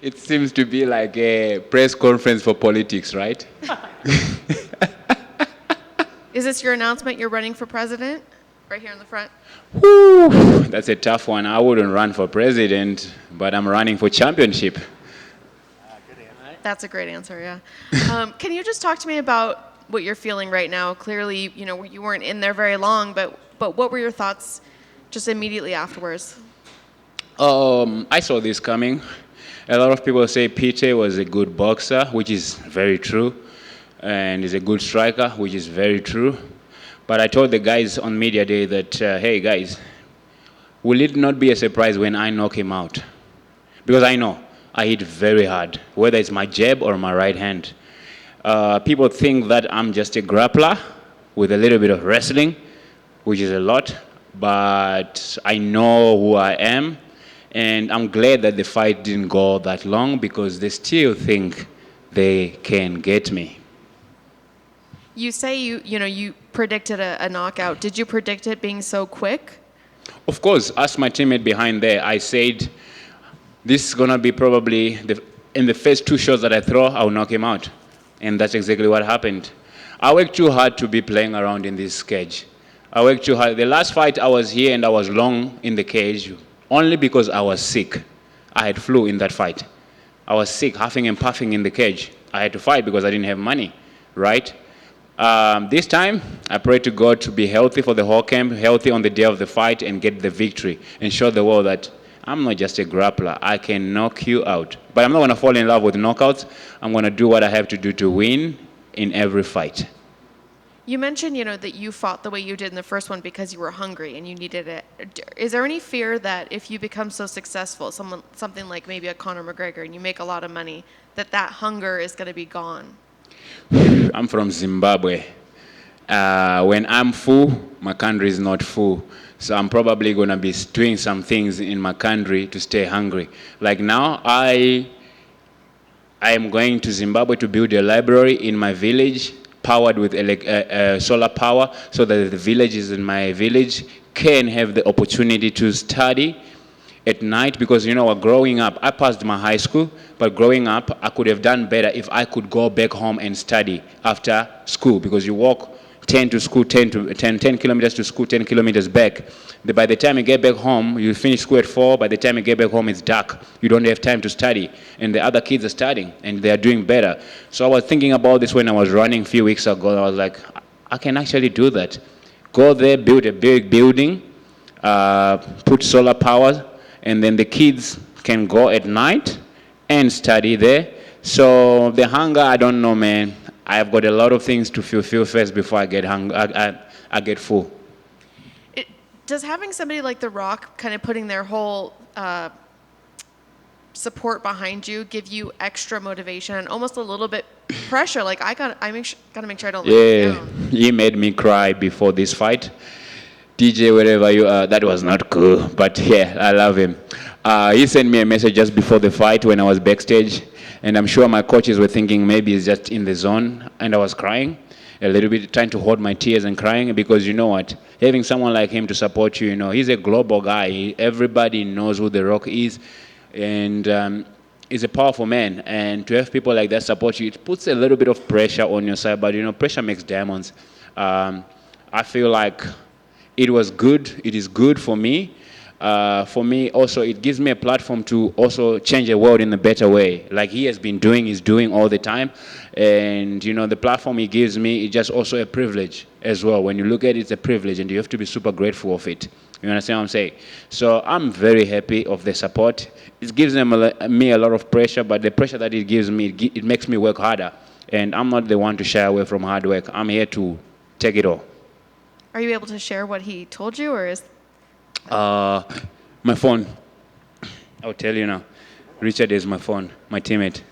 It seems to be like a press conference for politics, right? Is this your announcement? You're running for president? Right here in the front. Whew, that's a tough one. I wouldn't run for president, but I'm running for championship. That's a great answer, yeah. Can you just talk to me about what you're feeling right now? Clearly, you know, you weren't in there very long, but what were your thoughts just immediately afterwards? I saw this coming. A lot of people say Pete was a good boxer, which is very true, and is a good striker, which is very true. But I told the guys on media day that, hey guys, will it not be a surprise when I knock him out? Because I know I hit very hard, whether it's my jab or my right hand. People think that I'm just a grappler with a little bit of wrestling, which is a lot, but I know who I am, and I'm glad that the fight didn't go that long because they still think they can get me. You say you predicted a knockout. Did you predict it being so quick? Of course, as my teammate behind there, I said, this is going to be probably, in the first two shots that I throw, I'll knock him out. And that's exactly what happened. I worked too hard to be playing around in this cage. I worked too hard. The last fight I was here and I was long in the cage only because I was sick. I had flu in that fight. I was sick, huffing and puffing in the cage. I had to fight because I didn't have money, right? This time, I pray to God to be healthy for the whole camp, healthy on the day of the fight, and get the victory, and show the world that I'm not just a grappler. I can knock you out. But I'm not going to fall in love with knockouts. I'm going to do what I have to do to win in every fight. You mentioned, that you fought the way you did in the first one because you were hungry and you needed it. Is there any fear that if you become so successful, something like maybe a Conor McGregor, and you make a lot of money, that hunger is going to be gone? I'm from Zimbabwe. When I'm full, my country is not full. So I'm probably going to be doing some things in my country to stay hungry. Like now, I am going to Zimbabwe to build a library in my village, powered with solar power, so that the villages in my village can have the opportunity to study at night. Because, growing up, I passed my high school, but growing up, I could have done better if I could go back home and study after school, because you walk 10 to school, 10 kilometers to school, 10 kilometers back. By the time you get back home, you finish school at 4, by the time you get back home, it's dark. You don't have time to study. And the other kids are studying, and they are doing better. So I was thinking about this when I was running a few weeks ago. I was like, I can actually do that. Go there, build a big building, put solar power, and then the kids can go at night and study there. So the hunger, I don't know, man. I've got a lot of things to fulfill first before I get I get full. Does having somebody like The Rock kind of putting their whole support behind you give you extra motivation and almost a little bit pressure? Like gotta make sure I don't let you down. He made me cry before this fight. DJ, wherever you are, that was not cool, but yeah, I love him. He sent me a message just before the fight when I was backstage, and I'm sure my coaches were thinking maybe he's just in the zone, and I was crying a little bit, trying to hold my tears and crying, because you know what, having someone like him to support you, he's a global guy. Everybody knows who The Rock is, and he's a powerful man, and to have people like that support you, it puts a little bit of pressure on your side, but pressure makes diamonds. I feel like it was good. It is good for me. For me, also, it gives me a platform to also change the world in a better way. Like he has been doing, he's doing all the time. And, the platform he gives me is just also a privilege as well. When you look at it, it's a privilege, and you have to be super grateful of it. You understand what I'm saying? So I'm very happy of the support. It gives me a lot of pressure, but the pressure that it gives me, it makes me work harder. And I'm not the one to shy away from hard work. I'm here to take it all. Are you able to share what he told you, or is... My phone. I'll tell you now. Richard is my phone, my teammate.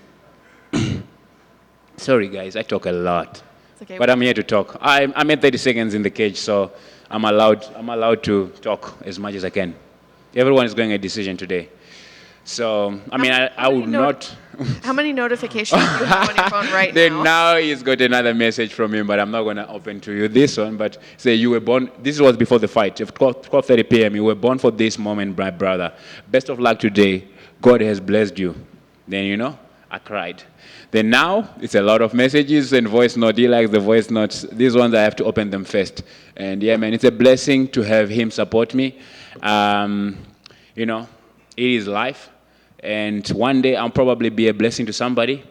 Sorry, guys, I talk a lot. It's okay. But I'm here to talk. I'm at 30 seconds in the cage, so I'm allowed to talk as much as I can. Everyone is going a decision today. So, I would not... How many notifications do you have on your phone right now? Now he's got another message from him, but I'm not going to open to you this one. But say, you were born, this was before the fight, 12:30 p.m. You were born for this moment, my brother. Best of luck today. God has blessed you. Then, I cried. Then now, it's a lot of messages and voice note. He likes the voice notes. These ones, I have to open them first. And yeah, man, it's a blessing to have him support me. You know, it is life. And one day, I'll probably be a blessing to somebody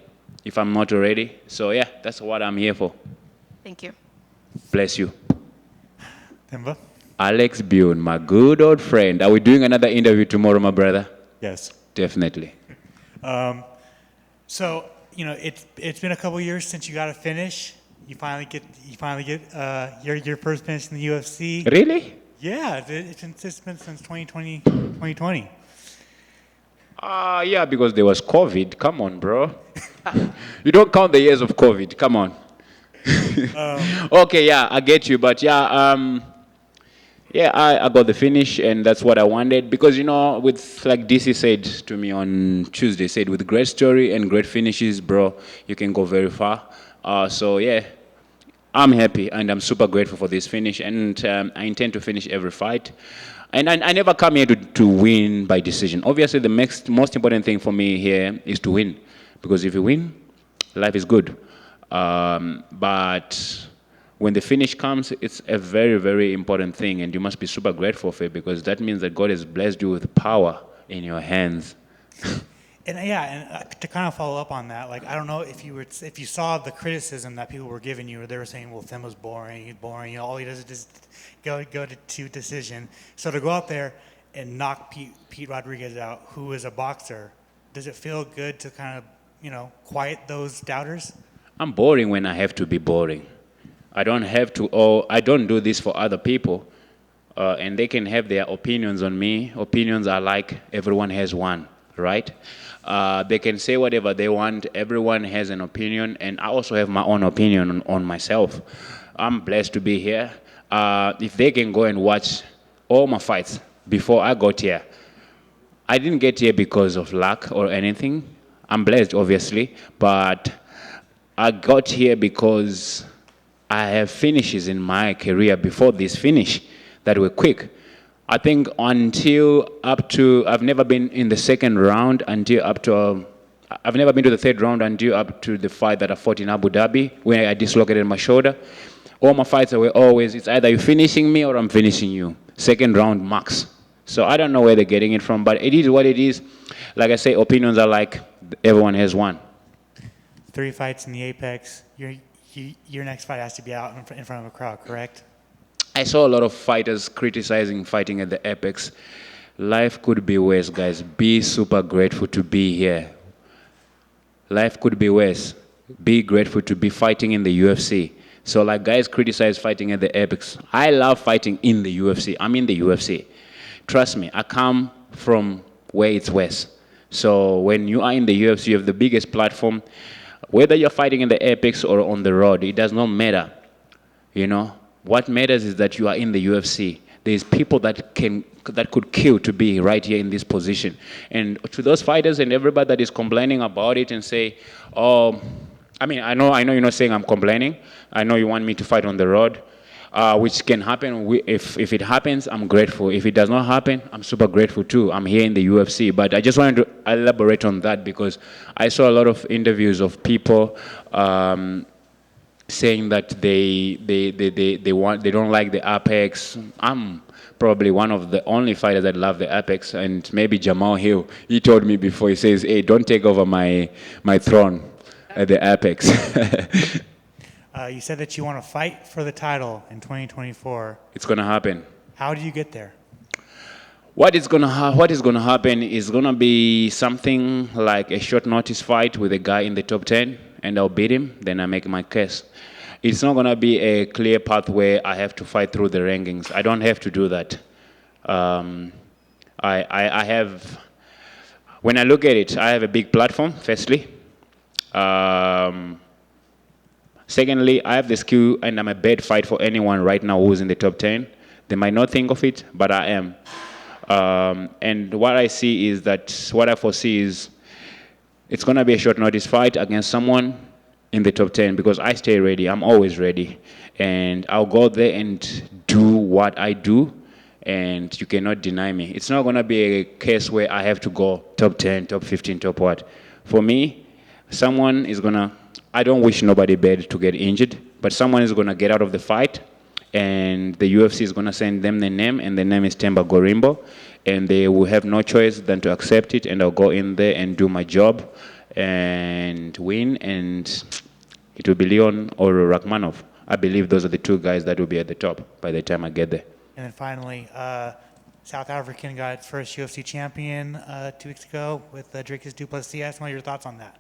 if I'm not already. So yeah, that's what I'm here for. Thank you. Bless you. Themba? Alex Bune, my good old friend. Are we doing another interview tomorrow, my brother? Yes. Definitely. So it's been a couple years since you got a finish. You finally get your first finish in the UFC. Really? Yeah, it's been since 2020. Yeah, because there was COVID. Come on, bro. You don't count the years of COVID. Come on. Okay, yeah, I get you. But yeah, I got the finish, and that's what I wanted. Because, with, like DC said to me on Tuesday, said, with great story and great finishes, bro, you can go very far. So, yeah, I'm happy, and I'm super grateful for this finish. And I intend to finish every fight. And I never come here to win by decision. Obviously, the most important thing for me here is to win. Because if you win, life is good. But when the finish comes, it's a very, very important thing, and you must be super grateful for it, because that means that God has blessed you with power in your hands. And to kind of follow up on that, like, I don't know if you saw the criticism that people were giving you, or they were saying, well, Themba's boring, he's boring, all he does is just go to decision. So to go out there and knock Pete Rodriguez out, who is a boxer, does it feel good to kind of, quiet those doubters? I'm boring when I have to be boring. I don't do this for other people, and they can have their opinions on me. Opinions are like everyone has one, right? They can say whatever they want. Everyone has an opinion, and I also have my own opinion on myself. I'm blessed to be here. If they can go and watch all my fights before I got here, I didn't get here because of luck or anything. I'm blessed, obviously, but I got here because I have finishes in my career before this finish that were quick. I think I've never been in the second round I've never been to the third round until up to the fight that I fought in Abu Dhabi, where I dislocated my shoulder. All my fights were always, it's either you're finishing me or I'm finishing you. Second round max. So I don't know where they're getting it from, but it is what it is. Like I say, opinions are like everyone has one. 3 fights in the Apex. Your next fight has to be out in front of a crowd, correct? I saw a lot of fighters criticizing fighting at the Apex. Life could be worse, guys. Be super grateful to be here. Life could be worse. Be grateful to be fighting in the UFC. So like guys criticize fighting at the Apex. I love fighting in the UFC. I'm in the UFC. Trust me, I come from where it's worse. So when you are in the UFC, you have the biggest platform. Whether you're fighting in the Apex or on the road, it does not matter. What matters is that you are in the UFC. There's people that could kill to be right here in this position. And to those fighters and everybody that is complaining about it and say, I know you're not saying I'm complaining. I know you want me to fight on the road, which can happen. If it happens, I'm grateful. If it does not happen, I'm super grateful too. I'm here in the UFC. But I just wanted to elaborate on that because I saw a lot of interviews of people saying that they don't like the Apex. I'm probably one of the only fighters that love the Apex, and maybe Jamal Hill. He told me before. He says, "Hey, don't take over my throne at the Apex." You said that you want to fight for the title in 2024. It's gonna happen. How do you get there? What is gonna happen is gonna be something like a short notice fight with a guy in the top 10, and I'll beat him. Then I make my case. It's not gonna be a clear path where I have to fight through the rankings. I don't have to do that. I have. When I look at it, I have a big platform. Firstly. Secondly, I have the skill, and I'm a bad fight for anyone right now who's in the top 10. They might not think of it, but I am. And what I foresee is it's going to be a short notice fight against someone in the top 10 because I stay ready. I'm always ready. And I'll go there and do what I do, and you cannot deny me. It's not going to be a case where I have to go top 10, top 15, top what. For me, someone is gonna. I don't wish nobody bad to get injured, but someone is gonna get out of the fight, and the UFC is gonna send them the name, and the name is Themba Gorimbo, and they will have no choice than to accept it, and I'll go in there and do my job, and win, and it will be Leon or Rakhmonov. I believe those are the two guys that will be at the top by the time I get there. And then finally, South African got its first UFC champion 2 weeks ago with Dricus du Plessis. What are your thoughts on that?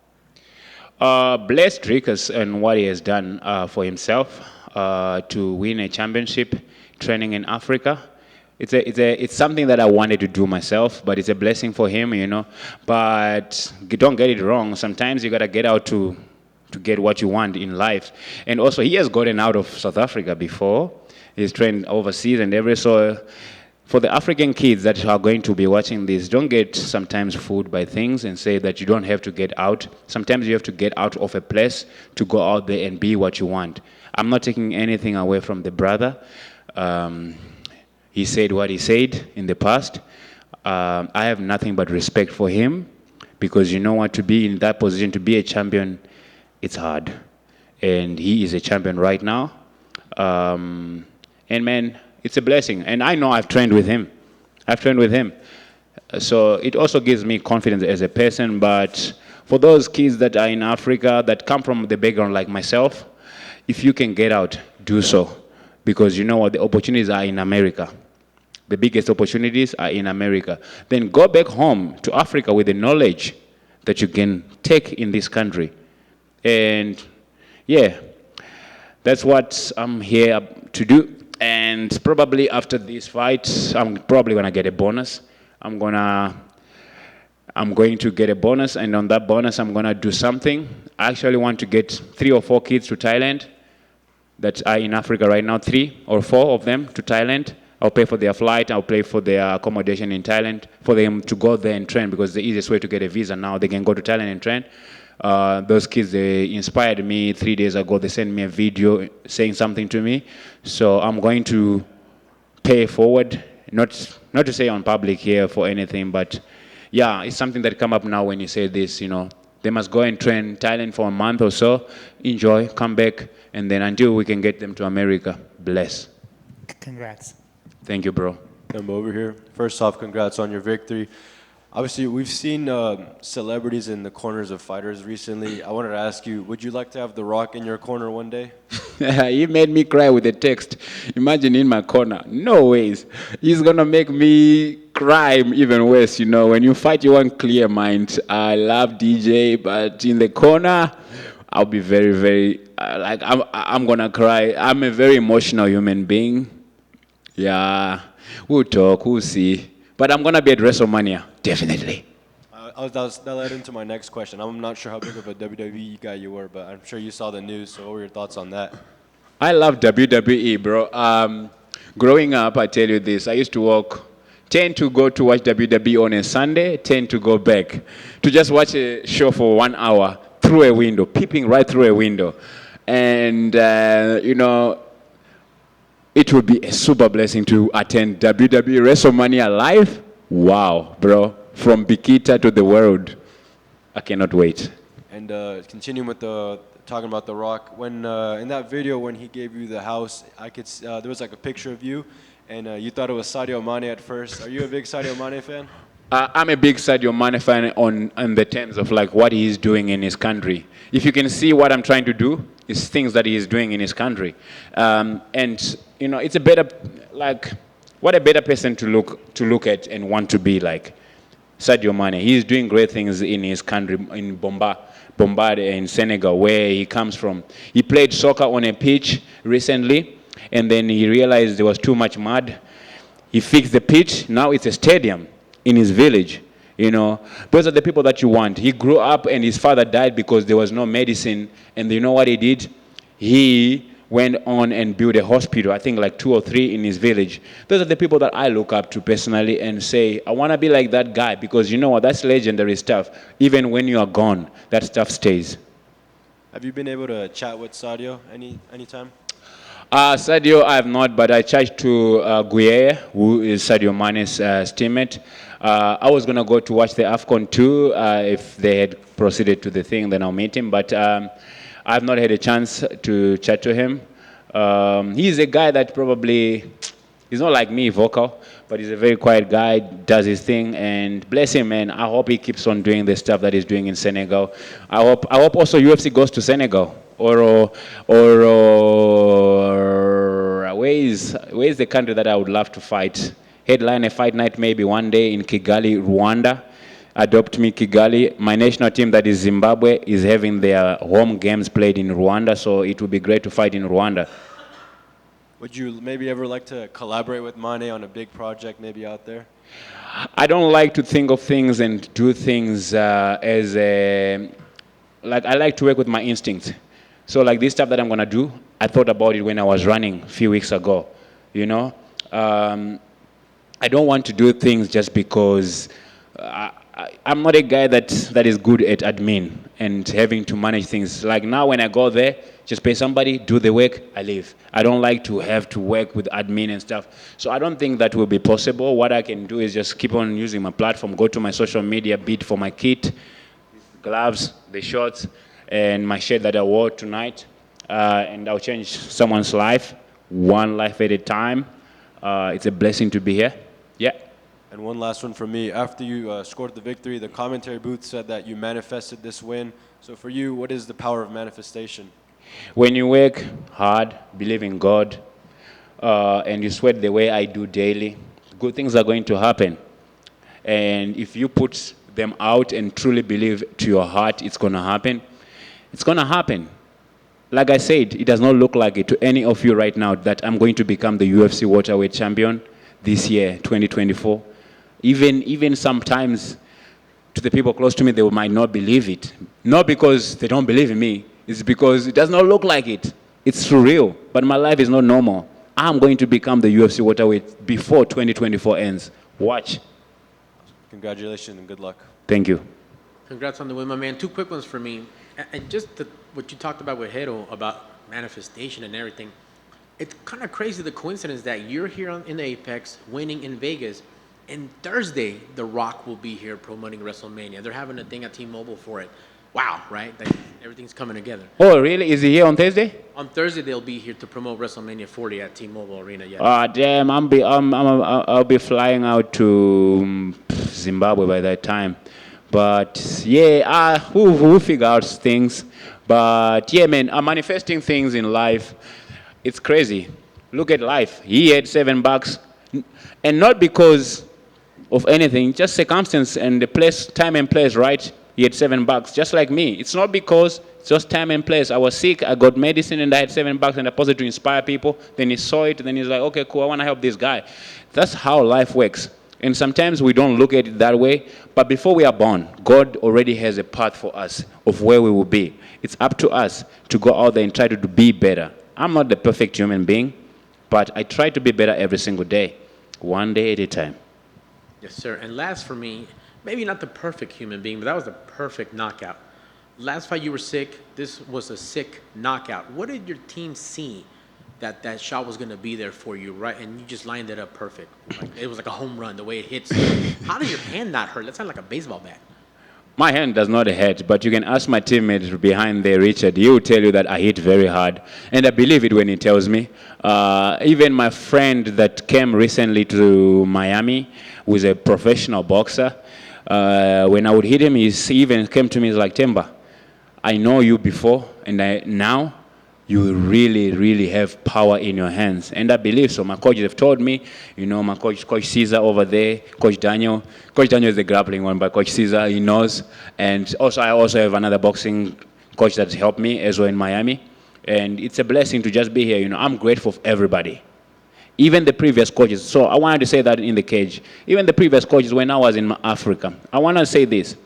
Bless Dricus and what he has done for himself to win a championship training in Africa. It's something that I wanted to do myself, but it's a blessing for him, you know. But don't get it wrong. Sometimes you gotta get out to get what you want in life. And also, he has gotten out of South Africa before. He's trained overseas and so for the African kids that are going to be watching this, don't get sometimes fooled by things and say that you don't have to get out. Sometimes you have to get out of a place to go out there and be what you want. I'm not taking anything away from the brother. He said what he said in the past. I have nothing but respect for him because you know what, to be in that position, to be a champion, it's hard. And he is a champion right now. And man, it's a blessing. And I know I've trained with him. So it also gives me confidence as a person. But for those kids that are in Africa, that come from the background like myself, if you can get out, do so. Because you know what, the opportunities are in America. The biggest opportunities are in America. Then go back home to Africa with the knowledge that you can take in this country. And yeah, that's what I'm here to do. And probably after this fight, I'm probably gonna get a bonus. I'm going to get a bonus, and on that bonus, I'm gonna do something. I actually want to get 3 or 4 kids to Thailand that are in Africa right now, 3 or 4 of them to Thailand. I'll pay for their flight, I'll pay for their accommodation in Thailand, for them to go there and train, because the easiest way to get a visa now, they can go to Thailand and train. Those kids, they inspired me 3 days ago. They sent me a video saying something to me. So I'm going to pay forward, not to say on public here for anything, but yeah, it's something that come up now when you say this, you know. They must go and train Thailand for a month or so, enjoy, come back, and then until we can get them to America. Bless. Congrats. Thank you, bro. Themba over here. First off, congrats on your victory. Obviously, we've seen celebrities in the corners of fighters recently. I wanted to ask you, would you like to have The Rock in your corner one day? He made me cry with a text. Imagine in my corner. No ways. He's going to make me cry even worse, you know. When you fight, you want clear mind. I love DJ, but in the corner, I'll be very, very, I'm going to cry. I'm a very emotional human being. Yeah, we'll talk, we'll see. But I'm going to be at WrestleMania, definitely. That led into my next question. I'm not sure how big of a WWE guy you were, but I'm sure you saw the news, so what were your thoughts on that? I love WWE, bro. Growing up, I tell you this, I used to walk, 10 to go to watch WWE on a Sunday, 10 to go back, to just watch a show for 1 hour through a window, peeping right through a window. And, you know, it would be a super blessing to attend WWE WrestleMania live. Wow, bro. From Bikita to the world. I cannot wait. And continuing with talking about The Rock, when in that video when he gave you the house, I could there was like a picture of you, and you thought it was Sadio Mane at first. Are you a big Sadio Mane fan? I'm a big Sadio Mane fan on the terms of like what he is doing in his country. If you can see what I'm trying to do, it's things that he is doing in his country. And you know, it's a better, like, what a better person to look at and want to be like Sadio Mane. He is doing great things in his country, in Bombard in Senegal, where he comes from. He played soccer on a pitch recently, and then he realized there was too much mud. He fixed the pitch. Now it's a stadium in his village. You know, those are the people that you want. He grew up and his father died because there was no medicine. And you know what he did? He went on and built a hospital, I think like 2 or 3 in his village. Those are the people that I look up to personally and say, I want to be like that guy, because you know what? That's legendary stuff. Even when you are gone, that stuff stays. Have you been able to chat with Sadio anytime? Sadio, I have not, but I chatted to Gueye, who is Sadio Mane's teammate. I was going to go to watch the AFCON too. If they had proceeded to the thing, then I'll meet him. But I've not had a chance to chat to him. He's a guy that probably, he's not like me, vocal, but he's a very quiet guy, does his thing, and bless him, man. I hope he keeps on doing the stuff that he's doing in Senegal. I hope also UFC goes to Senegal. Or where is the country that I would love to fight? Headline a fight night maybe one day in Kigali, Rwanda. Adopt me Kigali. My national team that is Zimbabwe is having their home games played in Rwanda, so it would be great to fight in Rwanda. Would you maybe ever like to collaborate with Mane on a big project maybe out there? I don't like to think of things and do things as a, like I like to work with my instincts. So like this stuff that I'm gonna do, I thought about it when I was running a few weeks ago, you know? I don't want to do things just because I'm not a guy that is good at admin and having to manage things. Like now when I go there, just pay somebody, do the work, I leave. I don't like to have to work with admin and stuff. So I don't think that will be possible. What I can do is just keep on using my platform, go to my social media, bid for my kit, gloves, the shorts, and my shirt that I wore tonight. And I'll change someone's life, one life at a time. It's a blessing to be here. Yeah. And one last one from me. After you scored the victory, the commentary booth said that you manifested this win. So for you, what is the power of manifestation? When you work hard, believe in God, and you sweat the way I do daily, good things are going to happen. And if you put them out and truly believe to your heart it's going to happen, it's going to happen. Like I said, it does not look like it to any of you right now that I'm going to become the UFC welterweight champion this year, 2024. Even sometimes to the people close to me, they might not believe it. Not because they don't believe in me. It's because it does not look like it. It's surreal. But my life is not normal. I'm going to become the UFC welterweight before 2024 ends. Watch. Congratulations and good luck. Thank you. Congrats on the win, my man. Two quick ones for me. And just what you talked about with Hero, about manifestation and everything. It's kind of crazy, the coincidence that you're here in the Apex, winning in Vegas, and Thursday, The Rock will be here promoting WrestleMania. They're having a thing at T-Mobile for it. Wow, right? Like, everything's coming together. Oh, really? Is he here on Thursday? On Thursday, they'll be here to promote WrestleMania 40 at T-Mobile Arena. Yeah. Ah, damn! I'll be flying out to Zimbabwe by that time. But yeah, we'll figure out things. But yeah, man, I'm manifesting things in life. It's crazy. Look at life. He had $7, and not because of anything, just circumstance and the place, time and place, right? He had $7, just like me. It's not because, it's just time and place. I was sick, I got medicine, and I had $7, and I posted to inspire people. Then he saw it, and then he's like, okay, cool, I want to help this guy. That's how life works. And sometimes we don't look at it that way, but before we are born, God already has a path for us of where we will be. It's up to us to go out there and try to be better. I'm not the perfect human being, but I try to be better every single day, one day at a time. Yes, sir. And last for me, maybe not the perfect human being, but that was the perfect knockout. Last fight you were sick. This was a sick knockout. What did your team see that shot was going to be there for you, right? And you just lined it up perfect. Like, it was like a home run, the way it hits. How did your hand not hurt? That sounded like a baseball bat. My hand does not hurt, but you can ask my teammate behind there, Richard. He will tell you that I hit very hard. And I believe it when he tells me. Even my friend that came recently to Miami, who is a professional boxer, when I would hit him, he even came to me, he's like, Themba, I know you before, and now you really, really have power in your hands. And I believe so. My coaches have told me, you know, my Coach Caesar over there, Coach Daniel. Coach Daniel is the grappling one, but Coach Caesar, he knows. And also, I also have another boxing coach that's helped me as well in Miami. And it's a blessing to just be here. You know, I'm grateful for everybody. Even the previous coaches. So I wanted to say that in the cage. Even the previous coaches when I was in Africa. I want to say this.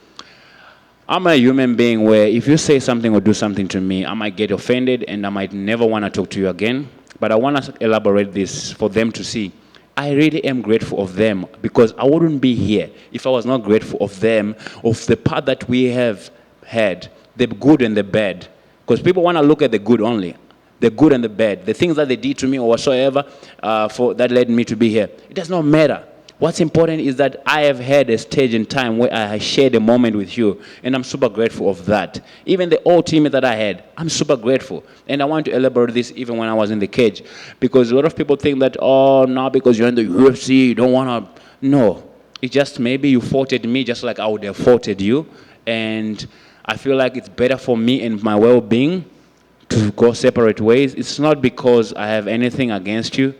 I'm a human being where if you say something or do something to me, I might get offended and I might never want to talk to you again. But I want to elaborate this for them to see. I really am grateful of them because I wouldn't be here if I was not grateful of them, of the part that we have had, the good and the bad. Because people want to look at the good only, the good and the bad, the things that they did to me or whatsoever for that led me to be here. It does not matter. What's important is that I have had a stage in time where I shared a moment with you, and I'm super grateful of that. Even the old teammate that I had, I'm super grateful. And I want to elaborate this even when I was in the cage, because a lot of people think that, oh, now because you're in the UFC, you don't want to. No, it's just maybe you faulted me just like I would have faulted you, and I feel like it's better for me and my well-being to go separate ways. It's not because I have anything against you.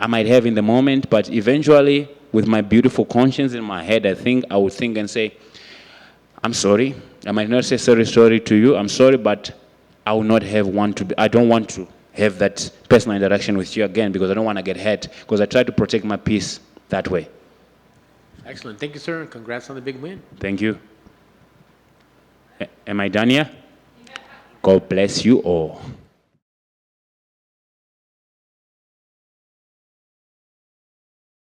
I might have in the moment, but eventually, with my beautiful conscience in my head, I think I would think and say, I'm sorry. I might not say sorry to you. I'm sorry, but I will not have I don't want to have that personal interaction with you again because I don't want to get hurt because I try to protect my peace that way. Excellent. Thank you, sir, and congrats on the big win. Thank you. Am I done here? God bless you all.